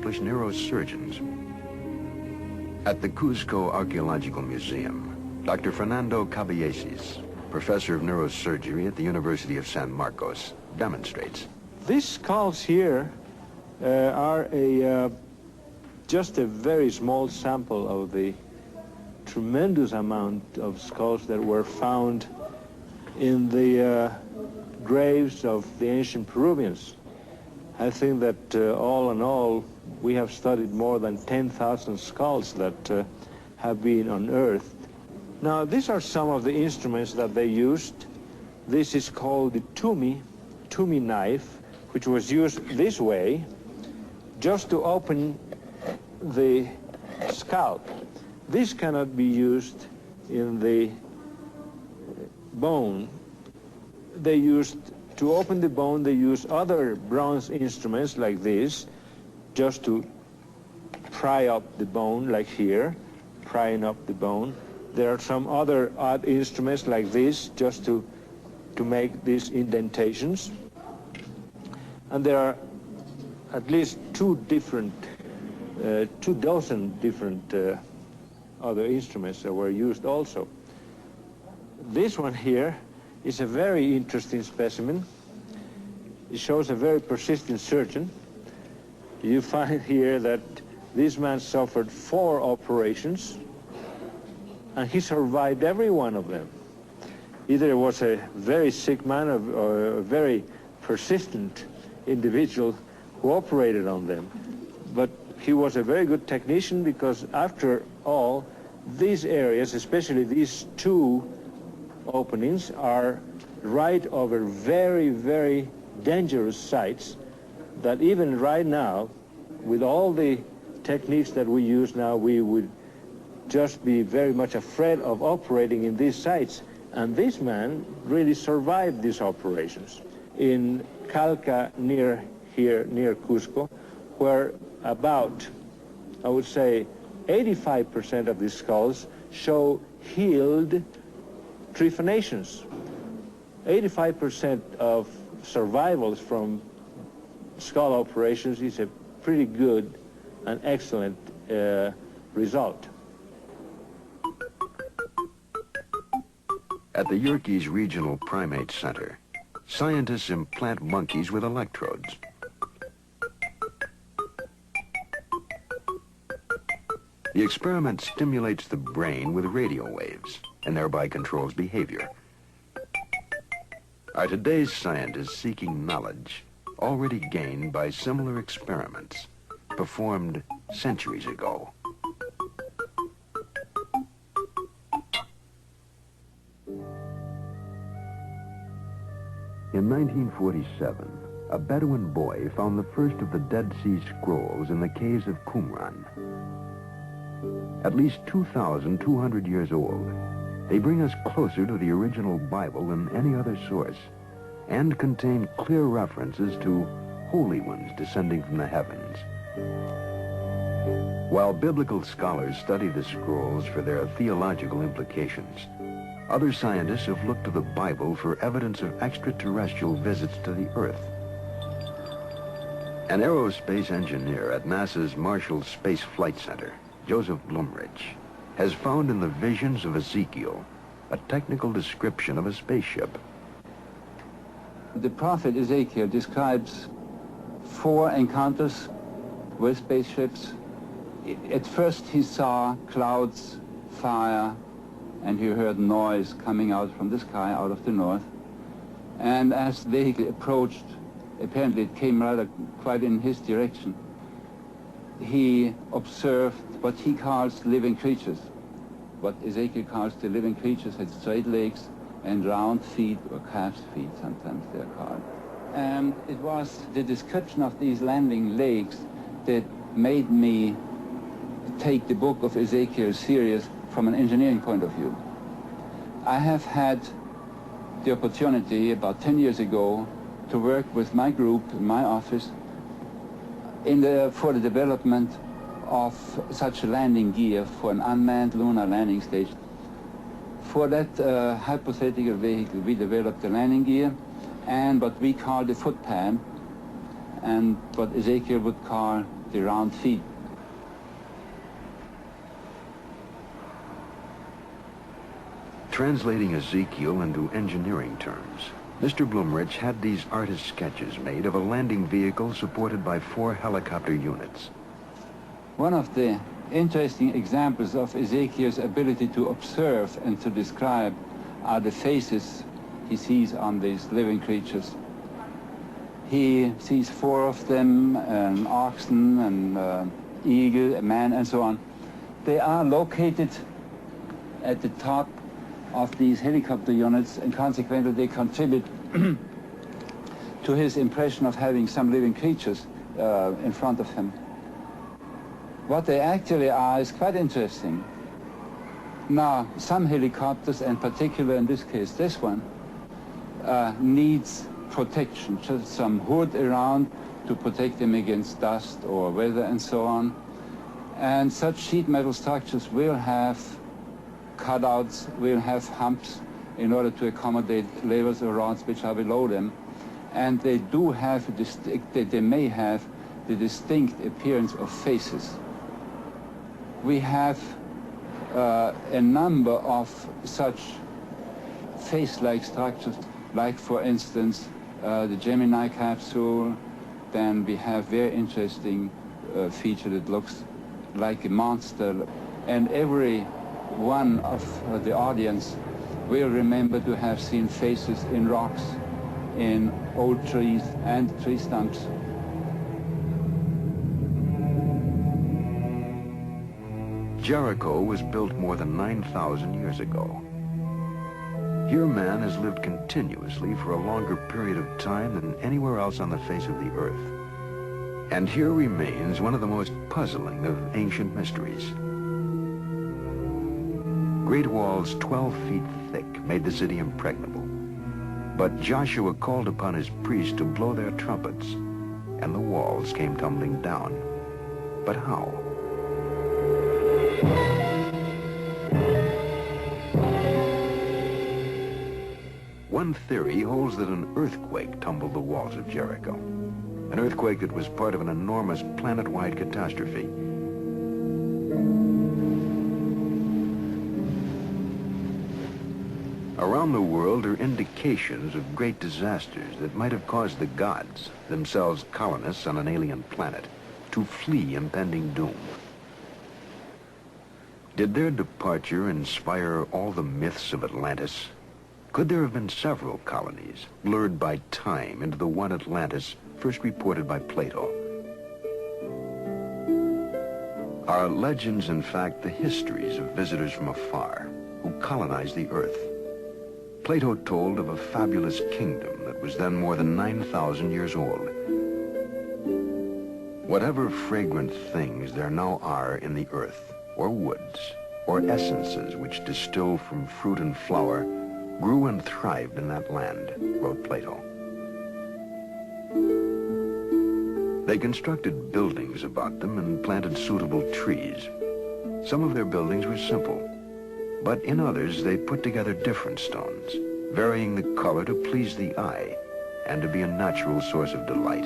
accomplished neurosurgeons. At the Cuzco Archaeological Museum, Dr. Fernando Caballesi, professor of neurosurgery at the University of San Marcos, demonstrates. These skulls here are just a very small sample of the tremendous amount of skulls that were found in the graves of the ancient Peruvians. I think that all in all, we have studied more than 10,000 skulls that have been unearthed. Now, these are some of the instruments that they used. This is called the tumi knife, which was used this way just to open the scalp. This cannot be used in the bone. To open the bone, they use other bronze instruments like this, just to pry up the bone, like here, prying up the bone. There are some other odd instruments like this, just to make these indentations. And there are at least 2 dozen different other instruments that were used also. This one here is a very interesting specimen. It shows a very persistent surgeon. You find here that this man suffered 4 operations, and he survived every one of them. Either it was a very sick man or a very persistent individual who operated on them. But he was a very good technician, because after all, these areas, especially these 2 openings, are right over very, very dangerous sites that even right now, with all the techniques that we use now, we would just be very much afraid of operating in these sites. And this man really survived these operations. In Calca, near here, near Cusco, where about, I would say, 85% of these skulls show healed trephanations. 85% of survivals from skull operations is a pretty good and excellent result. At the Yerkes Regional Primate Center, scientists implant monkeys with electrodes. The experiment stimulates the brain with radio waves and thereby controls behavior. Are today's scientists seeking knowledge already gained by similar experiments performed centuries ago? In 1947, a Bedouin boy found the first of the Dead Sea Scrolls in the caves of Qumran. At least 2,200 years old, they bring us closer to the original Bible than any other source and contain clear references to holy ones descending from the heavens. While biblical scholars study the scrolls for their theological implications, other scientists have looked to the Bible for evidence of extraterrestrial visits to the Earth. An aerospace engineer at NASA's Marshall Space Flight Center, Joseph Blumrich, has found in the visions of Ezekiel a technical description of a spaceship. The prophet Ezekiel describes 4 encounters with spaceships. At first he saw clouds, fire, and he heard noise coming out from the sky out of the north. And as the vehicle approached, apparently it came rather quite in his direction, he observed what he calls living creatures. What Ezekiel calls the living creatures had straight legs and round feet, or calf's feet sometimes they're called. And it was the description of these landing legs that made me take the book of Ezekiel serious from an engineering point of view. I have had the opportunity about 10 years ago to work with my group in my office for the development of such a landing gear for an unmanned lunar landing station. For that hypothetical vehicle, we developed the landing gear and what we call the foot pan, and what Ezekiel would call the round feet. Translating Ezekiel into engineering terms, Mr. Blumrich had these artist sketches made of a landing vehicle supported by 4 helicopter units. One of the interesting examples of Ezekiel's ability to observe and to describe are the faces he sees on these living creatures. He sees 4 of them, an oxen, an eagle, a man, and so on. They are located at the top of these helicopter units, and consequently they contribute to his impression of having some living creatures in front of him. What they actually are is quite interesting. Now, some helicopters, and particularly in this case this one, needs protection, just some hood around to protect them against dust or weather and so on. And such sheet metal structures will have cutouts, will have humps in order to accommodate levers or rods which are below them. And they do have, they may have the distinct appearance of faces. We have a number of such face-like structures, like for instance the Gemini capsule. Then we have very interesting feature that looks like a monster, and every one of the audience will remember to have seen faces in rocks, in old trees and tree stumps. Jericho was built more than 9,000 years ago. Here man has lived continuously for a longer period of time than anywhere else on the face of the earth. And here remains one of the most puzzling of ancient mysteries. Great walls 12 feet thick made the city impregnable. But Joshua called upon his priests to blow their trumpets, and the walls came tumbling down. But how? One theory holds that an earthquake tumbled the walls of Jericho. An earthquake that was part of an enormous planet-wide catastrophe. Around the world are indications of great disasters that might have caused the gods, themselves colonists on an alien planet, to flee impending doom. Did their departure inspire all the myths of Atlantis? Could there have been several colonies, blurred by time into the one Atlantis first reported by Plato? Are legends, in fact, the histories of visitors from afar who colonized the earth? Plato told of a fabulous kingdom that was then more than 9,000 years old. Whatever fragrant things there now are in the earth, or woods, or essences which distill from fruit and flower, grew and thrived in that land, wrote Plato. They constructed buildings about them and planted suitable trees. Some of their buildings were simple, but in others they put together different stones, varying the color to please the eye and to be a natural source of delight.